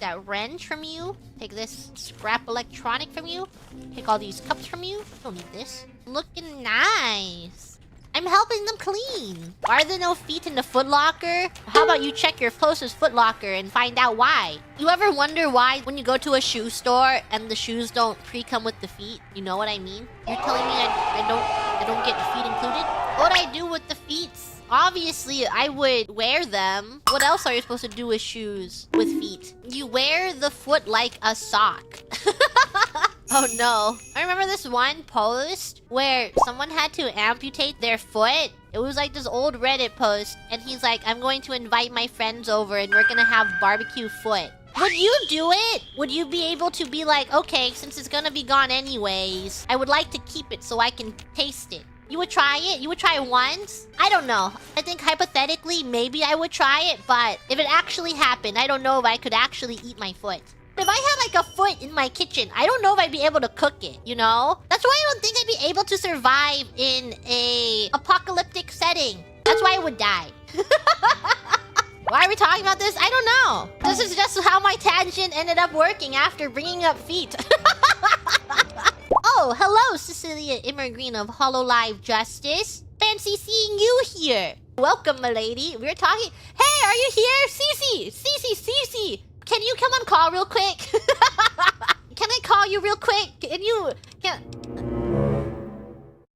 that wrench from you. Take this scrap electronic from you. Take all these cups from you. Don't need this. Looking nice. I'm helping them clean. Why are there no feet in the Foot Locker? How about you check your closest Foot Locker and find out why? You ever wonder why when you go to a shoe store and the shoes don't pre-come with the feet? You know what I mean? You're telling me I don't get the feet included? What would I do with the feet? Obviously, I would wear them. What else are you supposed to do with shoes with feet? You wear the foot like a sock. Oh no. I remember this one post where someone had to amputate their foot. It was like this old Reddit post, and he's like, I'm going to invite my friends over and we're gonna have barbecue foot. Would you do it? Would you be able to be like, okay, since it's gonna be gone anyways, I would like to keep it so I can taste it? You would try it? You would try it once? I don't know. I think hypothetically, maybe I would try it, but if it actually happened, I don't know if I could actually eat my foot. If I had like a foot in my kitchen, I don't know if I'd be able to cook it, you know? That's why I don't think I'd be able to survive in a apocalyptic setting. That's why I would die. Why are we talking about this? I don't know. This is just how my tangent ended up working after bringing up feet. Oh, hello, Cecilia Immergreen of hololive-EN. Fancy seeing you here. Welcome, my lady. We're talking... Hey, are you here? Cece! Can you come on call real quick? Can I call you real quick?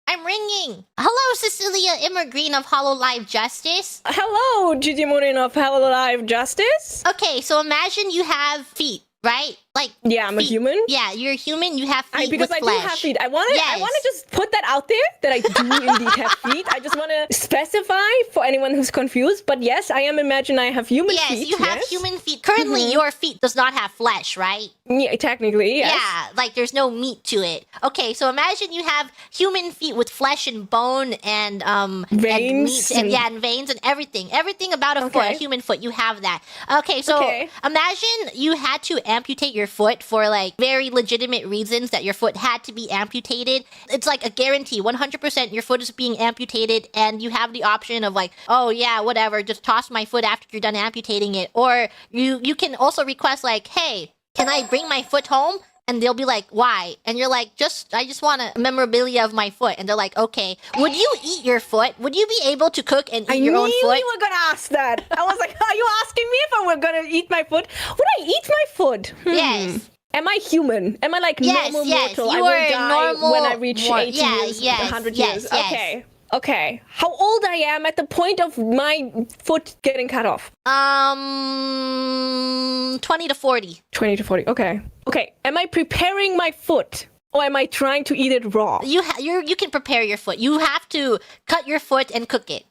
I'm ringing. Hello, Cecilia Immergreen of hololive-EN. Hello, Gigi Murin of hololive-EN. Okay, so imagine you have feet, right? Like, yeah, I'm feet. A human. Yeah, you're a human. You have feet Because with I flesh. do have feet. I want to just put that out there that I do indeed have feet. I just want to specify for anyone who's confused. But yes, I am imagining I have human feet. Yes, you have human feet. Currently, your feet does not have flesh, right? Yeah, technically, yes. Yeah, like there's no meat to it. Okay, so imagine you have human feet with flesh and bone and veins and meat and veins and everything. Everything about a foot, a human foot, you have that. Okay, so imagine you had to amputate your foot for like very legitimate reasons that your foot had to be amputated. It's like a guarantee, 100% your foot is being amputated, and you have the option of like, oh yeah, whatever, just toss my foot after you're done amputating it. Or you can also request like, hey, can I bring my foot home? And they'll be like, why? And you're like, I just want a memorabilia of my foot. And they're like, okay. Would you eat your foot? Would you be able to cook and eat your own foot? I knew you were going to ask that. I was like, are you asking me if I were going to eat my foot? Would I eat my foot? Yes. Am I human? Am I like normal mortal? You I are will die normal when I reach 80 years, 100 years. Okay. How old I am at the point of my foot getting cut off? 20 to 40. 20 to 40. Okay. Am I preparing my foot, or am I trying to eat it raw? You can prepare your foot. You have to cut your foot and cook it.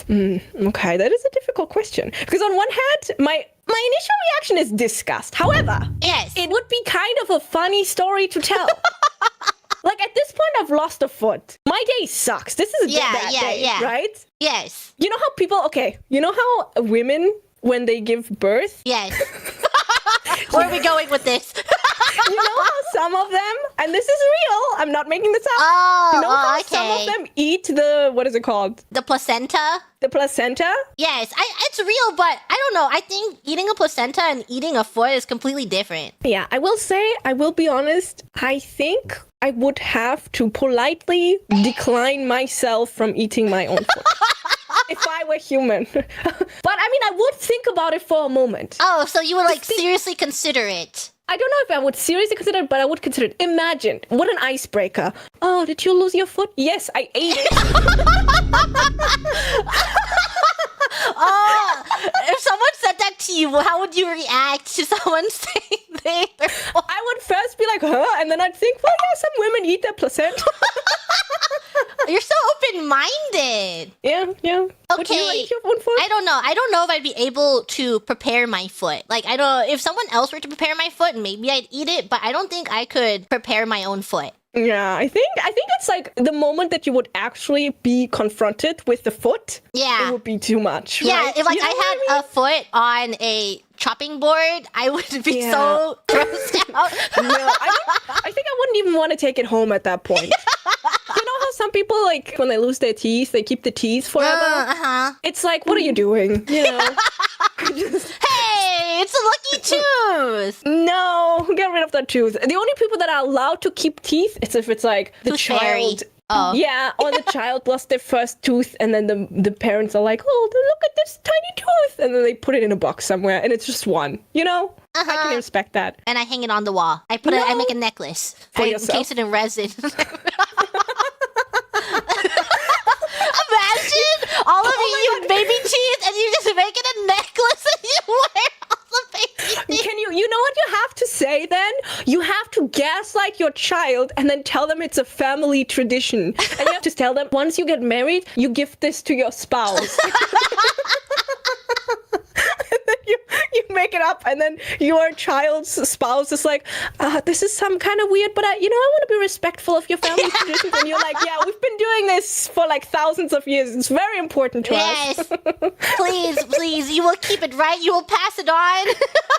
Okay, that is a difficult question. Because on one hand, my initial reaction is disgust. However, it would be kind of a funny story to tell. Like, at this point, I've lost a foot. My day sucks. This is a bad day, right? Yes. You know how people... You know how women, when they give birth... Yes. Where are we going with this? You know how some of them, and this is real, I'm not making this up. You know how some of them eat the, what is it called? The placenta? The placenta? Yes, it's real, but I don't know. I think eating a placenta and eating a foot is completely different. Yeah, I will be honest, I think I would have to politely decline myself from eating my own foot. If I were human. But I mean, I would think about it for a moment. Oh, so you would like seriously consider it? I don't know if I would seriously consider it, but I would consider it. Imagine, what an icebreaker. Oh, did you lose your foot? Yes, I ate it. Oh, if someone said that to you, how would you react to someone saying they ate their foot? I would first be like, huh? And then I'd think, well, yeah, some women eat their placenta. You're so open-minded. Yeah. Okay. Would you eat your own foot? I don't know. I don't know if I'd be able to prepare my foot. Like, I don't. If someone else were to prepare my foot, maybe I'd eat it. But I don't think I could prepare my own foot. Yeah, I think it's like the moment that you would actually be confronted with the foot. Yeah, it would be too much. Yeah, right? if like I had a foot on a chopping board, I would be so grossed out. No, I think I wouldn't even want to take it home at that point. You know how some people, like, when they lose their teeth, they keep the teeth forever? It's like, what are you doing? You know? Hey, it's a lucky tooth! No, get rid of that tooth. The only people that are allowed to keep teeth is if it's like the Tooth child. fairy. Oh. Yeah, or the child lost their first tooth, and then the parents are like, oh, look at this tiny tooth, and then they put it in a box somewhere, and it's just one. You know, I can respect that. And I hang it on the wall. I make a necklace. For I yourself? encase it in resin. Imagine all of you with baby teeth, and you just make it a necklace, and you wear all the baby teeth. You know what you have to say then? You have to gaslight your child and then tell them it's a family tradition. And you have to tell them, once you get married, you give this to your spouse. And then you make it up, and then your child's spouse is like, this is some kind of weird, but I want to be respectful of your family traditions. And you're like, yeah, we've been doing this for like thousands of years. It's very important to us. Yes. Please, you will keep it right. You will pass it on.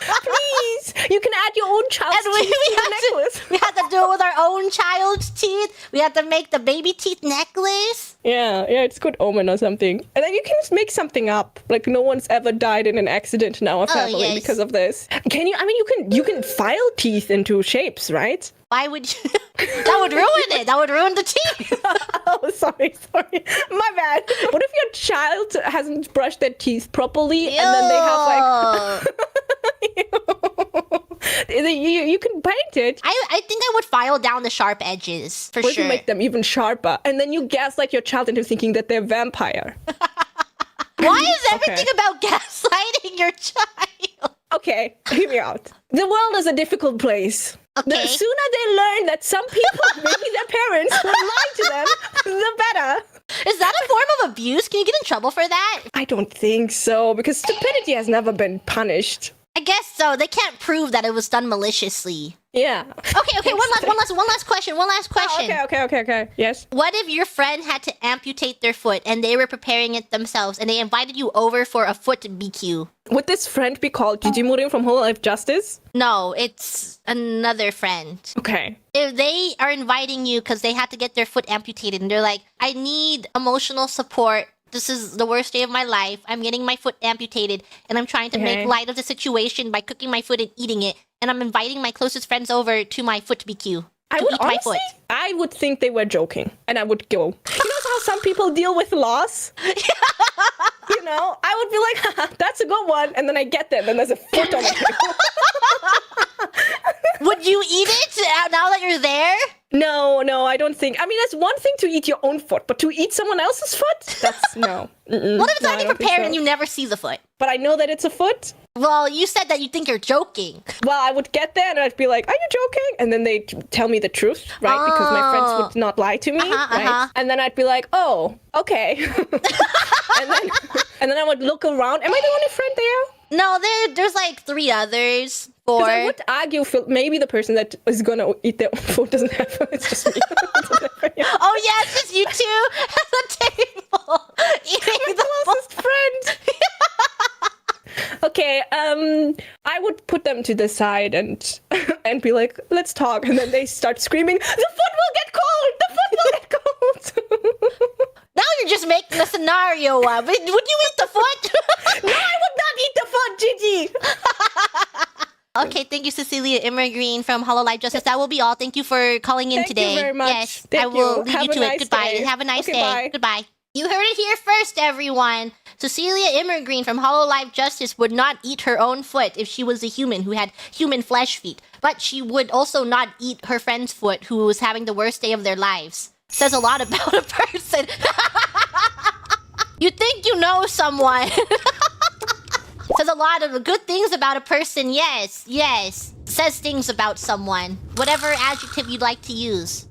Please, you can add your own child's teeth to the necklace. We have to do it with our own child's teeth. We have to make the baby teeth necklace. Yeah, it's good omen or something. And then you can just make something up. Like, no one's ever died in an accident in our family because of this. You can file teeth into shapes, right? Why would you? That would ruin it. That would ruin the teeth. Oh, sorry. My bad. What if your child hasn't brushed their teeth properly, and then they have like... You can paint it. I think I would file down the sharp edges, for sure. To make them even sharper. And then you gaslight your child into thinking that they're vampire. Why is everything about gaslighting your child? Okay, hear me out. The world is a difficult place. Okay. The sooner they learn that some people, maybe their parents, will lie to them, the better. Is that a form of abuse? Can you get in trouble for that? I don't think so, because stupidity has never been punished. I guess so. They can't prove that it was done maliciously. Yeah. Okay. One last question. Oh, okay. Yes. What if your friend had to amputate their foot and they were preparing it themselves and they invited you over for a foot BQ? Would this friend be called Gigi Murin from hololive-EN? No, it's another friend. Okay. If they are inviting you because they had to get their foot amputated and they're like, I need emotional support. This is the worst day of my life. I'm getting my foot amputated, and I'm trying to make light of the situation by cooking my foot and eating it. And I'm inviting my closest friends over to my foot BQ to eat my foot. I would think they were joking, and I would go. You know how some people deal with loss? You know, I would be like, haha, that's a good one. And then I get there, and then there's a foot on the table. Would you eat it now that you're there? No, I don't think. I mean, that's one thing to eat your own foot, but to eat someone else's foot? That's no. What if it's already prepared and you never see the foot? But I know that it's a foot? Well, you said that you think you're joking. Well, I would get there and I'd be like, are you joking? And then they'd tell me the truth, right? Because my friends would not lie to me, right? And then I'd be like, oh, okay. and then I would look around. Am I the only friend there? No, there's like 3 others. Because I would argue maybe the person that is going to eat their own food doesn't have it's just me. Oh, yeah, it's just you two at the table eating the closest friend. Okay, I would put them to the side and be like, let's talk. And then they start screaming, the foot will get cold! The foot will get cold! Now you're just making a scenario up. Would you eat the foot? No, I would not eat the foot, Gigi! Okay, thank you, Cecilia Immergreen from hololive-EN. That will be all. Thank you for calling in today. Thank you very much. Yes, Thank I will you. leave Have you to a nice it. Goodbye. day. Have a nice day. Bye. Goodbye. You heard it here first, everyone. Cecilia Immergreen from hololive-EN would not eat her own foot if she was a human who had human flesh feet. But she would also not eat her friend's foot who was having the worst day of their lives. Says a lot about a person. You think you know someone. Says a lot of good things about a person. Yes. Says things about someone. Whatever adjective you'd like to use.